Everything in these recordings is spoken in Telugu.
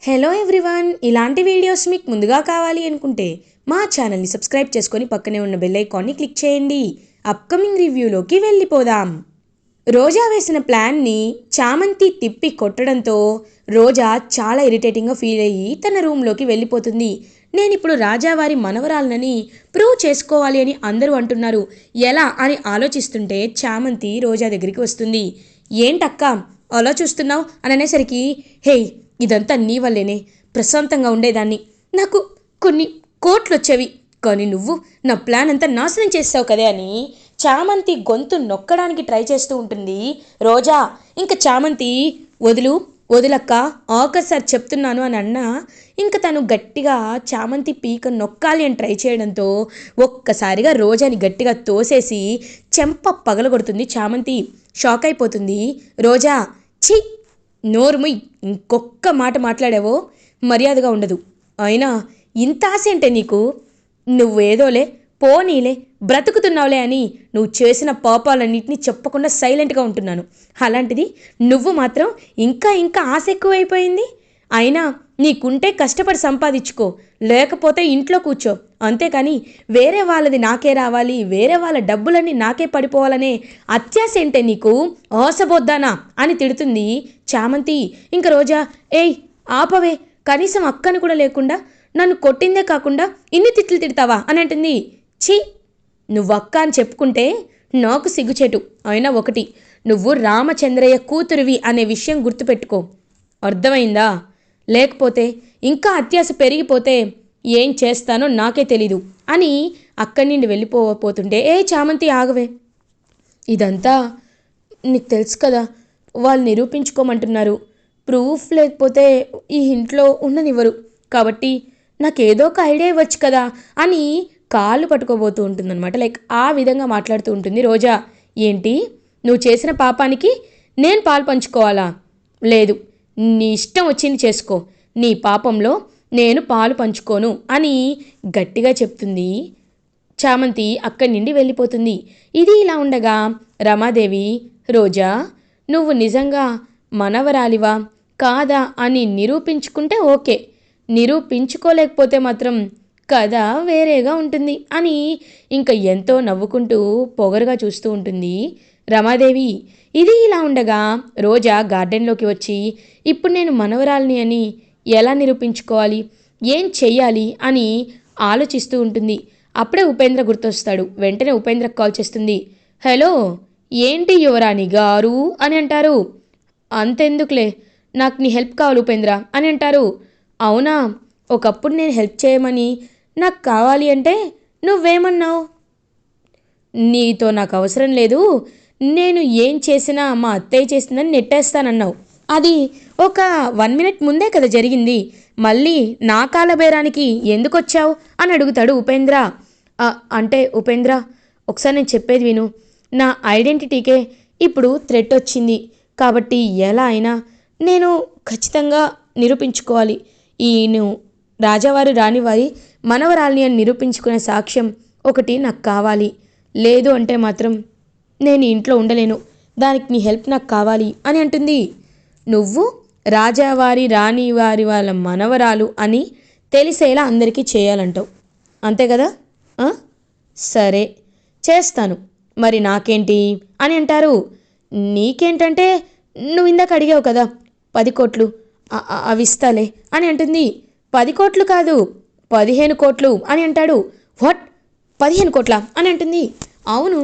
హలో ఎవ్రీవన్, ఇలాంటి వీడియోస్ మీకు ముందుగా కావాలి అనుకుంటే మా ఛానల్ని సబ్స్క్రైబ్ చేసుకొని పక్కనే ఉన్న బెల్ ఐకాన్ని క్లిక్ చేయండి. అప్కమింగ్ రివ్యూలోకి వెళ్ళిపోదాం. రోజా వేసిన ప్లాన్ని చామంతి తిప్పి కొట్టడంతో రోజా చాలా ఇరిటేటింగ్గా ఫీల్ అయ్యి తన రూమ్లోకి వెళ్ళిపోతుంది. నేను ఇప్పుడు రాజావారి మనవరాలనని ప్రూవ్ చేసుకోవాలి అని అందరూ అంటున్నారు, ఎలా అని ఆలోచిస్తుంటే చామంతి రోజా దగ్గరికి వస్తుంది. ఏంటక్క అలా చూస్తున్నావు అని అనేసరికి, హే ఇదంతా నీ వల్లేనే, ప్రశాంతంగా ఉండేదాన్ని, నాకు కొన్ని కోట్లు వచ్చేవి, కానీ నువ్వు నా ప్లాన్ అంతా నాశనం చేస్తావు కదే అని చామంతి గొంతు నొక్కడానికి ట్రై చేస్తూ ఉంటుంది రోజా. ఇంకా చామంతి వదులక్క, ఆఖరిసారి చెప్తున్నాను అని అన్నా ఇంకా తను గట్టిగా చామంతి పీక నొక్కాలి అని ట్రై చేయడంతో ఒక్కసారిగా రోజాని గట్టిగా తోసేసి చెంప పగలగొడుతుంది చామంతి. షాక్ అయిపోతుంది రోజా. ఛీ, నోరుముయ్, ఇంకొక్క మాట మాట్లాడావో మర్యాదగా ఉండదు. అయినా ఇంత ఆశ ఏంటే నీకు? నువ్వేదోలే పోనీలే బ్రతుకుతున్నావులే అని నువ్వు చేసిన పాపాలన్నింటినీ చెప్పకుండా సైలెంట్గా ఉంటున్నాను. అలాంటిది నువ్వు మాత్రం ఇంకా ఆశ ఎక్కువైపోయింది. అయినా నీకుంటే కష్టపడి సంపాదించుకో, లేకపోతే ఇంట్లో కూర్చో, అంతేకాని వేరే వాళ్ళది నాకే రావాలి, వేరే వాళ్ళ డబ్బులన్నీ నాకే పడిపోవాలనే అత్యాశ ఏంటే నీకు? ఆశబొద్దానా అని తిడుతుంది చామంతి. ఇంక రోజా, ఏయ్ ఆపవే, కనీసం అక్కని కూడా లేకుండా నన్ను కొట్టిందే కాకుండా ఇన్ని తిట్లు తిడతావా అని అంటుంది. ఛీ, నువ్వు అక్క అని చెప్పుకుంటే నాకు సిగ్గుచేటు. అయినా ఒకటి, నువ్వు రామచంద్రయ్య కూతురివి అనే విషయం గుర్తుపెట్టుకో, అర్థమైందా? లేకపోతే ఇంకా అత్యాశ పెరిగిపోతే ఏం చేస్తానో నాకే తెలీదు అని అక్కడి నుండి వెళ్ళిపోతుంటే, ఏ చామంతి ఆగవే, ఇదంతా నీకు తెలుసు కదా, వాళ్ళు నిరూపించుకోమంటున్నారు, ప్రూఫ్ లేకపోతే ఈ ఇంట్లో ఉండనివ్వరు, కాబట్టి నాకేదో ఒక ఐడియా ఇవ్వచ్చు కదా అని కాళ్ళు పట్టుకోబోతూ ఉంటుందన్నమాట. లైక్ ఆ విధంగా మాట్లాడుతూ ఉంటుంది రోజా. ఏంటి, నువ్వు చేసిన పాపానికి నేను పాలు పంచుకోవాలా? లేదు, నీ ఇష్టం వచ్చింది చేసుకో, నీ పాపంలో నేను పాలు పంచుకోను అని గట్టిగా చెప్తుంది చామంతి. అక్కడి నుండి వెళ్ళిపోతుంది. ఇది ఇలా ఉండగా రమాదేవి, రోజా నువ్వు నిజంగా మనవరాలివా కాదా అని నిరూపించుకుంటే ఓకే, నిరూపించుకోలేకపోతే మాత్రం కథ వేరేగా ఉంటుంది అని ఇంకా ఎంతో నవ్వుకుంటూ పొగరుగా చూస్తూ ఉంటుంది రమాదేవి. ఇది ఇలా ఉండగా రోజా గార్డెన్లోకి వచ్చి, ఇప్పుడు నేను మనవరాలిని అని ఎలా నిరూపించుకోవాలి, ఏం చెయ్యాలి అని ఆలోచిస్తూ ఉంటుంది. అప్పుడే ఉపేంద్ర గుర్తొస్తాడు. వెంటనే ఉపేంద్రకు కాల్ చేస్తుంది. హలో, ఏంటి యువరాణి గారు అని అంటారు. అంతెందుకులే, నాకు నీ హెల్ప్ కావాలి ఉపేంద్ర అని అంటారు. అవునా, ఒకప్పుడు నేను హెల్ప్ చేయమని నాకు కావాలి అంటే నువ్వేమన్నావు? నీతో నాకు అవసరం లేదు, నేను ఏం చేసినా మా అత్తయ్య చేసిందని నెట్టేస్తానన్నావు. అది ఒక 1 మినిట్ ముందే కదా జరిగింది, మళ్ళీ నా కాలబేరానికి ఎందుకు వచ్చావు అని అడుగుతాడు ఉపేంద్ర. అంటే ఉపేంద్ర, ఒకసారి నేను చెప్పేది విను, నా ఐడెంటిటీకే ఇప్పుడు థ్రెట్ వచ్చింది, కాబట్టి ఎలా అయినా నేను ఖచ్చితంగా నిరూపించుకోవాలి. నువ్వు రాజావారు రానివారి మనవరాల్ని అని నిరూపించుకునే సాక్ష్యం ఒకటి నాకు కావాలి, లేదు అంటే మాత్రం నేను ఇంట్లో ఉండలేను, దానికి నీ హెల్ప్ నాకు కావాలి అని అంటుంది. నువ్వు రాజావారి రాణివారి వాళ్ళ మనవరాలు అని తెలిసేలా అందరికీ చేయాలంటావు, అంతే కదా? సరే చేస్తాను, మరి నాకేంటి అని అంటారు. నీకేంటంటే నువ్వు ఇందాక అడిగావు కదా 10 కోట్లు, అవి ఇస్తాలే అని అంటుంది. 10 కోట్లు కాదు 15 కోట్లు అని అంటాడు. వాట్, 15 కోట్ల అని అంటుంది. అవును,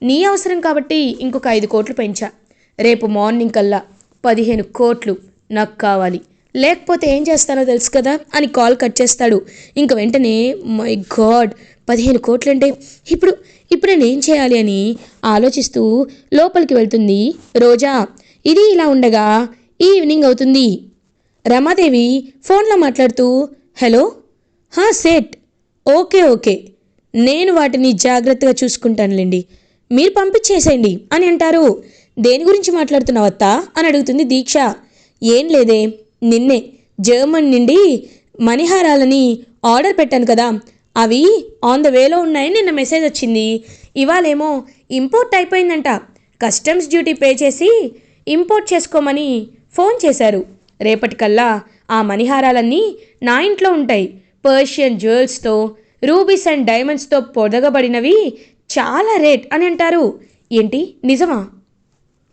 నీ అవసరం కాబట్టి ఇంకొక 5 కోట్లు పెంచా, రేపు మార్నింగ్ కల్లా 15 కోట్లు నాకు కావాలి, లేకపోతే ఏం చేస్తానో తెలుసు కదా అని కాల్ కట్ చేస్తాడు. ఇంక వెంటనే మై గాడ్, 15 కోట్లు అంటే ఇప్పుడు నేను ఏం చేయాలి అని ఆలోచిస్తూ లోపలికి వెళ్తుంది రోజా. ఇది ఇలా ఉండగా ఈవినింగ్ అవుతుంది. రమాదేవి ఫోన్లో మాట్లాడుతూ, హలో, సేట్, ఓకే, నేను వాటిని జాగ్రత్తగా చూసుకుంటానులేండి, మీరు పంపించేసేయండి అని అంటారు. దేని గురించి మాట్లాడుతున్నావత్తా అని అడుగుతుంది దీక్ష. ఏం లేదే, నిన్నే జర్మన్ నుండి మణిహారాలని ఆర్డర్ పెట్టాను కదా, అవి ఆన్ ద వేలో ఉన్నాయని నిన్న మెసేజ్ వచ్చింది. ఇవాళేమో ఇంపోర్ట్ అయిపోయిందంట, కస్టమ్స్ డ్యూటీ పే చేసి ఇంపోర్ట్ చేసుకోమని ఫోన్ చేశారు. రేపటికల్లా ఆ మణిహారాలన్నీ నా ఇంట్లో ఉంటాయి. పర్షియన్ జ్యువెల్స్తో, రూబీస్ అండ్ డైమండ్స్తో పొదగబడినవి, చాలా రేట్ అని అంటారు. ఏంటి నిజమా?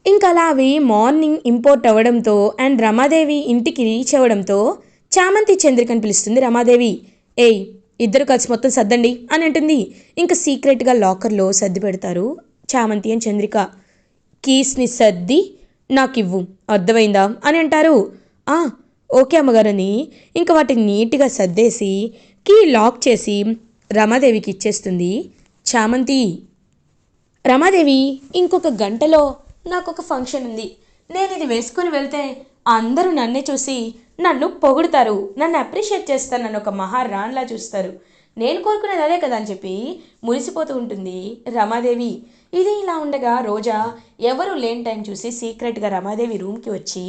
ఇంకా అలా అవి మార్నింగ్ ఇంపోర్ట్ అవ్వడంతో అండ్ రమాదేవి ఇంటికి రీచ్ అవ్వడంతో చామంతి చంద్రికని పిలుస్తుంది రమాదేవి. ఏయ్, ఇద్దరు కలిసి మొత్తం సర్దండి అని అంటుంది. ఇంకా సీక్రెట్గా లాకర్లో సర్ది పెడతారు చామంతి అండ్ చంద్రిక. కీస్ని సర్ది నాకు ఇవ్వు, అర్థమైందా అని అంటారు. ఆ, ఓకే అమ్మగారని ఇంకా వాటిని నీట్గా సర్దేసి కీ లాక్ చేసి రమాదేవికి ఇచ్చేస్తుంది చామంతి. రమాదేవి, ఇంకొక గంటలో నాకు ఒక ఫంక్షన్ ఉంది, నేను ఇది వేసుకుని వెళ్తే అందరూ నన్నే చూసి నన్ను పొగుడుతారు, నన్ను అప్రిషియేట్ చేస్తారు, నన్ను ఒక మహారాణిలా చూస్తారు, నేను కోరుకునేది అదే కదా అని చెప్పి మురిసిపోతూ ఉంటుంది రమాదేవి. ఇది ఇలా ఉండగా రోజా ఎవరు లేని టైం చూసి సీక్రెట్గా రమాదేవి రూమ్కి వచ్చి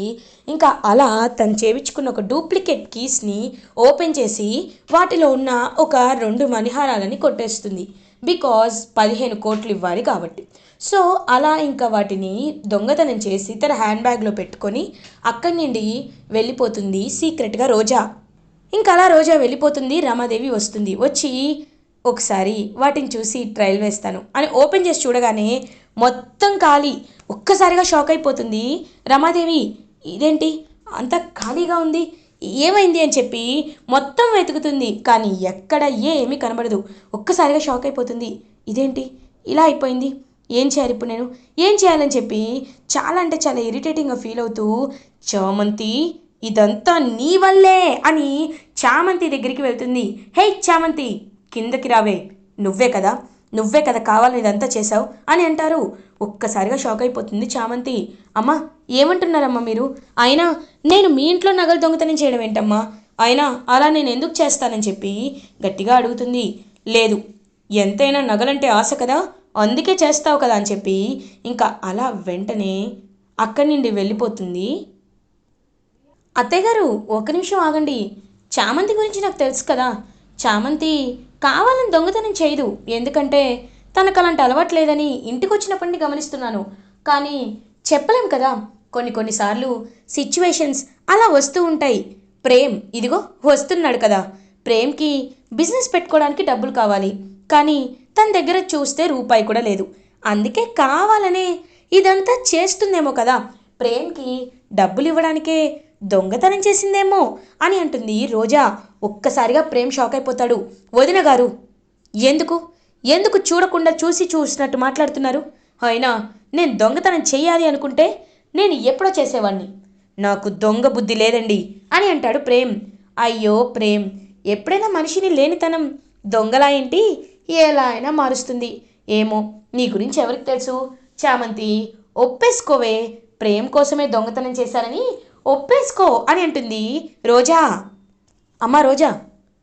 ఇంకా అలా తను చేయించుకున్న ఒక డూప్లికేట్ కీస్ని ఓపెన్ చేసి వాటిలో ఉన్న ఒక 2 మణిహారాలని కొట్టేస్తుంది. బికాజ్ 15 కోట్లు ఇవ్వాలి కాబట్టి. సో అలా ఇంకా వాటిని దొంగతనం చేసి తన హ్యాండ్ బ్యాగ్లో పెట్టుకొని అక్కడి నుండి వెళ్ళిపోతుంది సీక్రెట్గా రోజా. ఇంకా అలా రోజా వెళ్ళిపోతుంది, రమాదేవి వస్తుంది. వచ్చి ఒకసారి వాటిని చూసి ట్రయల్ వేస్తాను అని ఓపెన్ చేసి చూడగానే మొత్తం ఖాళీ. ఒక్కసారిగా షాక్ అయిపోతుంది రమాదేవి. ఇదేంటి అంత ఖాళీగా ఉంది, ఏమైంది అని చెప్పి మొత్తం వెతుకుతుంది, కానీ ఎక్కడ ఏమీ కనబడదు. ఒక్కసారిగా షాక్ అయిపోతుంది. ఇదేంటి ఇలా అయిపోయింది, ఏం చేయాలి ఇప్పుడు, నేను ఏం చేయాలని చెప్పి చాలా అంటే చాలా ఇరిటేటింగ్గా ఫీల్ అవుతూ, చామంతి ఇదంతా నీ వల్లే అని చామంతి దగ్గరికి వెళ్తుంది. హే చామంతి, కిందకి రావే, నువ్వే కదా కావాలని ఇదంతా చేశావు అని అంటారు. ఒక్కసారిగా షాక్ అయిపోతుంది చామంతి. అమ్మా, ఏమంటున్నారమ్మా మీరు? అయినా నేను మీ ఇంట్లో నగలు దొంగతనం చేయడం ఏంటమ్మా, అయినా అలా నేను ఎందుకు చేస్తానని చెప్పి గట్టిగా అడుగుతుంది. లేదు, ఎంతైనా నగలంటే ఆశ కదా, అందుకే చేస్తావు కదా అని చెప్పి ఇంకా అలా వెంటనే అక్కడి నుండి వెళ్ళిపోతుంది. అత్తయ్య గారు, ఒక నిమిషం ఆగండి, చామంతి గురించి నాకు తెలుసు కదా, చామంతి కావాలని దొంగతనం చేయదు, ఎందుకంటే తనకు అలాంటి అలవాట్లేదని ఇంటికి వచ్చినప్పటి నుండి గమనిస్తున్నాను. కానీ చెప్పలేం కదా, కొన్నిసార్లు సిచ్యువేషన్స్ అలా వస్తూ ఉంటాయి. ప్రేమ్ ఇదిగో వస్తున్నాడు కదా, ప్రేమ్కి బిజినెస్ పెట్టుకోవడానికి డబ్బులు కావాలి, కానీ తన దగ్గర చూస్తే రూపాయి కూడా లేదు, అందుకే కావాలనే ఇదంతా చేస్తుందేమో కదా, ప్రేమ్కి డబ్బులు ఇవ్వడానికే దొంగతనం చేసిందేమో అని అంటుంది రోజా. ఒక్కసారిగా ప్రేమ్ షాక్ అయిపోతాడు. వదిన గారు, ఎందుకు చూడకుండా చూసినట్టు మాట్లాడుతున్నారు? అయినా నేను దొంగతనం చెయ్యాలి అనుకుంటే నేను ఎప్పుడో చేసేవాడిని, నాకు దొంగ బుద్ధి లేదండి అని అంటాడు ప్రేమ్. అయ్యో ప్రేమ్, ఎప్పుడైనా మనిషిని లేనితనం దొంగలా ఏంటి, ఎలా అయినా మారుస్తుంది. ఏమో నీ గురించి ఎవరికి తెలుసు? చామంతి, ఒప్పేసుకోవే, ప్రేమ్ కోసమే దొంగతనం చేశారని ఒప్పేసుకో అని అంటుంది రోజా. అమ్మా రోజా,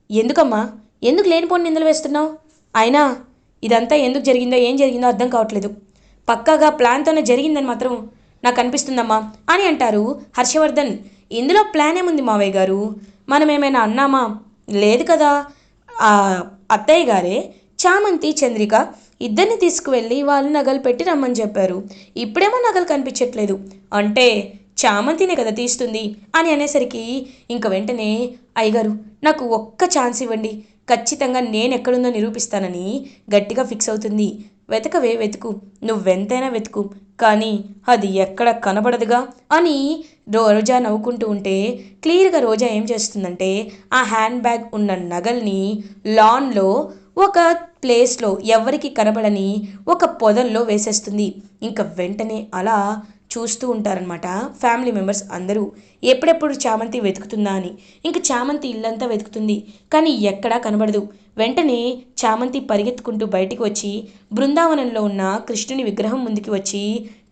ఎందుకు లేనిపోని నిందలు వేస్తున్నావు? అయినా ఇదంతా ఎందుకు జరిగిందో ఏం జరిగిందో అర్థం కావట్లేదు, పక్కాగా ప్లాన్తోనే జరిగిందని మాత్రం నాకు అనిపిస్తుందమ్మా అని అంటారు హర్షవర్ధన్. ఇందులో ప్లాన్ ఏముంది మావయ్య గారు, మనం ఏమైనా అన్నామా? లేదు కదా, అత్తయ్య గారే చామంతి చంద్రిక ఇద్దరిని తీసుకువెళ్ళి వాళ్ళు నగలు పెట్టి రమ్మని చెప్పారు, ఇప్పుడేమో నగలు కనిపించట్లేదు అంటే చామంతినే కదా తీస్తుంది అని అనేసరికి ఇంక వెంటనే అయ్యగారు నాకు ఒక్క ఛాన్స్ ఇవ్వండి, ఖచ్చితంగా నేను ఎక్కడుందో నిరూపిస్తానని గట్టిగా ఫిక్స్ అవుతుంది. వెతుకు, నువ్వెంతైనా వెతుకు, కానీ అది ఎక్కడ కనబడదుగా అని రోజా నవ్వుకుంటూ ఉంటే క్లియర్గా రోజా ఏం చేస్తుందంటే ఆ హ్యాండ్ బ్యాగ్ ఉన్న నగల్ని లాన్లో ఒక ప్లేస్లో ఎవరికి కనబడని ఒక పొదల్లో వేసేస్తుంది. ఇంకా వెంటనే అలా చూస్తూ ఉంటారనమాట ఫ్యామిలీ మెంబర్స్ అందరూ, ఎప్పుడెప్పుడు చామంతి వెతుకుతుందా అని. ఇంక చామంతి ఇల్లంతా వెతుకుతుంది, కానీ ఎక్కడా కనబడదు. వెంటనే చామంతి పరిగెత్తుకుంటూ బయటికి వచ్చి బృందావనంలో ఉన్న కృష్ణుని విగ్రహం ముందుకి వచ్చి,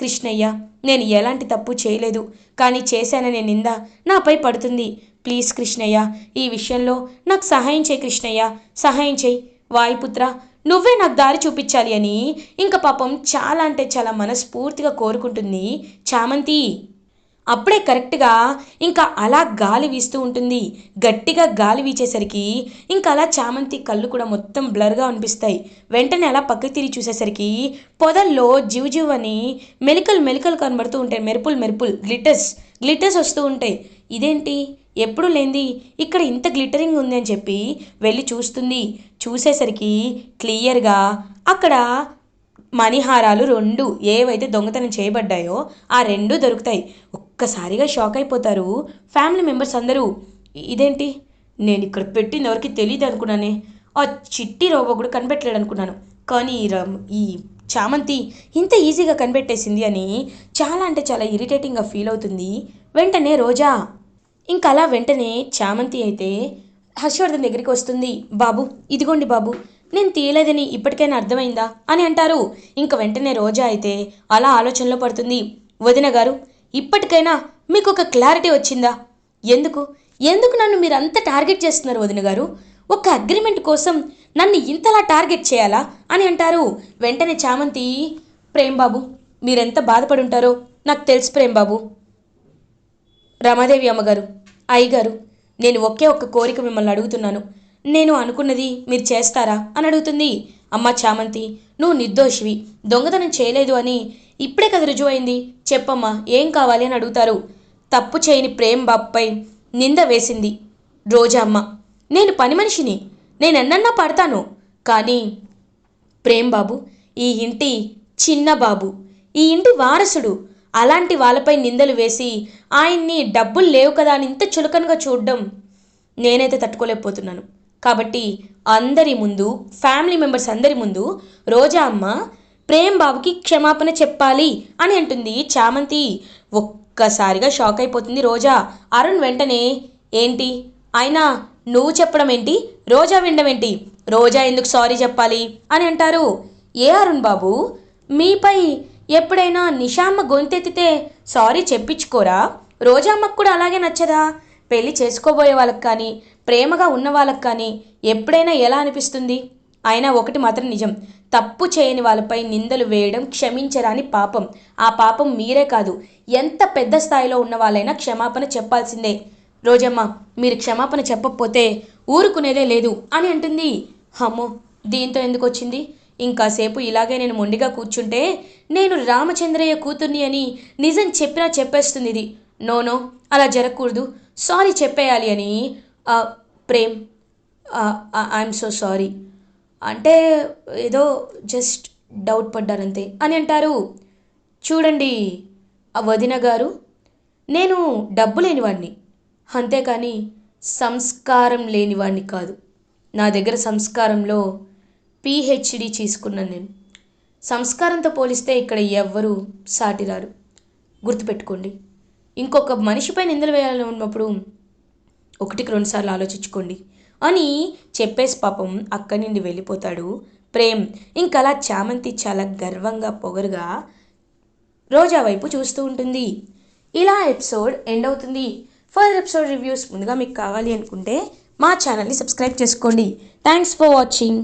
కృష్ణయ్య, నేను ఎలాంటి తప్పు చేయలేదు, కానీ చేశాననే నింద నాపై పడుతుంది, ప్లీజ్ కృష్ణయ్య, ఈ విషయంలో నాకు సహాయం చేయి కృష్ణయ్య, సహాయం చేయి, వాయుపుత్ర, నువ్వే నాకు దారి చూపించాలి అని ఇంకా పాపం చాలా అంటే చాలా మనస్ఫూర్తిగా కోరుకుంటుంది చామంతి. అప్పుడే కరెక్ట్గా ఇంకా అలా గాలి వీస్తూ ఉంటుంది. గట్టిగా గాలి వీచేసరికి ఇంకా అలా చామంతి కళ్ళు కూడా మొత్తం బ్లర్గా అనిపిస్తాయి. వెంటనే అలా పక్కకి తిరిగి చూసేసరికి పొదల్లో జివ్ అని మెలికలు కనబడుతూ ఉంటాయి, మెరుపులు గ్లిటర్స్ వస్తూ ఉంటాయి. ఇదేంటి ఎప్పుడు లేనిది ఇక్కడ ఇంత గ్లిటరింగ్ ఉంది అని చెప్పి వెళ్ళి చూస్తుంది. చూసేసరికి క్లియర్గా అక్కడ మణిహారాలు రెండు ఏవైతే దొంగతనం చేయబడ్డాయో ఆ రెండు దొరుకుతాయి. ఒక్కసారిగా షాక్ అయిపోతారు ఫ్యామిలీ మెంబర్స్ అందరూ. ఇదేంటి, నేను ఇక్కడ పెట్టింది ఎవరికి తెలియదు అనుకున్నానే, ఆ చిట్టి రోబో కూడా కనిపెట్టలేడు అనుకున్నాను, కానీ ఈ చామంతి ఇంత ఈజీగా కనిపెట్టేసింది అని చాలా అంటే చాలా ఇరిటేటింగ్గా ఫీల్ అవుతుంది వెంటనే రోజా. ఇంకా అలా వెంటనే చామంతి అయితే హర్షవర్ధన్ దగ్గరికి వస్తుంది. బాబు ఇదిగోండి బాబు, నేను తీయలేదని ఇప్పటికైనా అర్థమైందా అని అంటారు. ఇంక వెంటనే రోజా అయితే అలా ఆలోచనలో పడుతుంది. వదిన గారు, ఇప్పటికైనా మీకు ఒక క్లారిటీ వచ్చిందా? ఎందుకు ఎందుకు నన్ను మీరు అంత టార్గెట్ చేస్తున్నారు వదిన గారు? ఒక అగ్రిమెంట్ కోసం నన్ను ఇంతలా టార్గెట్ చేయాలా అని అంటారు. వెంటనే చామంతి, ప్రేమ్ బాబు మీరెంత బాధపడి ఉంటారో నాకు తెలుసు ప్రేమ్ బాబు. రమాదేవి అమ్మగారు, అయ్యగారు, నేను ఒకే ఒక్క కోరిక మిమ్మల్ని అడుగుతున్నాను, నేను అనుకున్నది మీరు చేస్తారా అని అడుగుతుంది. అమ్మ చామంతి, నువ్వు నిర్దోషివి, దొంగతనం చేయలేదు అని ఇప్పుడే కదా రుజువైంది, చెప్పమ్మా ఏం కావాలి అని అడుగుతారు. తప్పు చేయని ప్రేమ్ బాబుపై నింద వేసింది రోజా అమ్మ. నేను పని మనిషిని, నేనెన్నన్నా పడతాను, కానీ ప్రేమ్ బాబు ఈ ఇంటి చిన్న బాబు, ఈ ఇంటి వారసుడు. అలాంటి వాళ్ళపై నిందలు వేసి ఆయన్ని డబ్బులు లేవు కదా అని ఇంత చులకనగా చూడడం నేనైతే తట్టుకోలేకపోతున్నాను. కాబట్టి అందరి ముందు, ఫ్యామిలీ మెంబర్స్ అందరి ముందు రోజా అమ్మ ప్రేమ్ బాబుకి క్షమాపణ చెప్పాలి అని అంటుంది చామంతి. ఒక్కసారిగా షాక్ అయిపోతుంది రోజా. అరుణ్ వెంటనే, ఏంటి అయినా నువ్వు చెప్పడం ఏంటి, రోజా వినడం ఏంటి, రోజా ఎందుకు సారీ చెప్పాలి అని అంటారు. ఏ అరుణ్ బాబు, మీపై ఎప్పుడైనా నిషామ్మ గొంతెత్తితే సారీ చెప్పించుకోరా? రోజామ్మకు కూడా అలాగే నచ్చదా? పెళ్ళి చేసుకోబోయే వాళ్ళకి కానీ, ప్రేమగా ఉన్న వాళ్ళకి కానీ ఎప్పుడైనా ఎలా అనిపిస్తుంది? అయినా ఒకటి మాత్రం నిజం, తప్పు చేయని వాళ్ళపై నిందలు వేయడం క్షమించరాని పాపం. ఆ పాపం మీరే కాదు, ఎంత పెద్ద స్థాయిలో ఉన్న వాళ్ళైనా క్షమాపణ చెప్పాల్సిందే. రోజమ్మ, మీరు క్షమాపణ చెప్పకపోతే ఊరుకునేదే లేదు అని అంటుంది. అమ్మో, దీంతో ఎందుకు వచ్చింది? ఇంకాసేపు ఇలాగే నేను మొండిగా కూర్చుంటే నేను రామచంద్రయ్య కూతుర్ని అని నిజం చెప్పినా చెప్పేస్తుంది ఇది. నోనో, అలా జరగకూడదు, సారీ చెప్పేయాలి అని. ప్రేమ్, ఐఎమ్ సో సారీ, అంటే ఏదో జస్ట్ డౌట్ పడ్డానంతే అని అంటారు. చూడండి వదిన గారు, నేను డబ్బు లేనివాడిని, అంతేకాని సంస్కారం లేనివాడిని కాదు. నా దగ్గర సంస్కారంలో పిహెచ్డి తీసుకున్నాను నేను. సంస్కారంతో పోలిస్తే ఇక్కడ ఎవ్వరూ సాటిరారు, గుర్తుపెట్టుకోండి. ఇంకొక మనిషిపై నిందలు వేయాలని ఉన్నప్పుడు ఒకటికి రెండుసార్లు ఆలోచించుకోండి అని చెప్పేసి పాపం అక్కడి నుండి వెళ్ళిపోతాడు ప్రేమ్. ఇంకలా చామంతి చాలా గర్వంగా పొగరుగా రోజా వైపు చూస్తూ ఉంటుంది. ఇలా ఎపిసోడ్ ఎండ్ అవుతుంది. ఫర్దర్ ఎపిసోడ్ రివ్యూస్ ముందుగా మీకు కావాలి అనుకుంటే మా ఛానల్ని సబ్స్క్రైబ్ చేసుకోండి. Thanks for watching.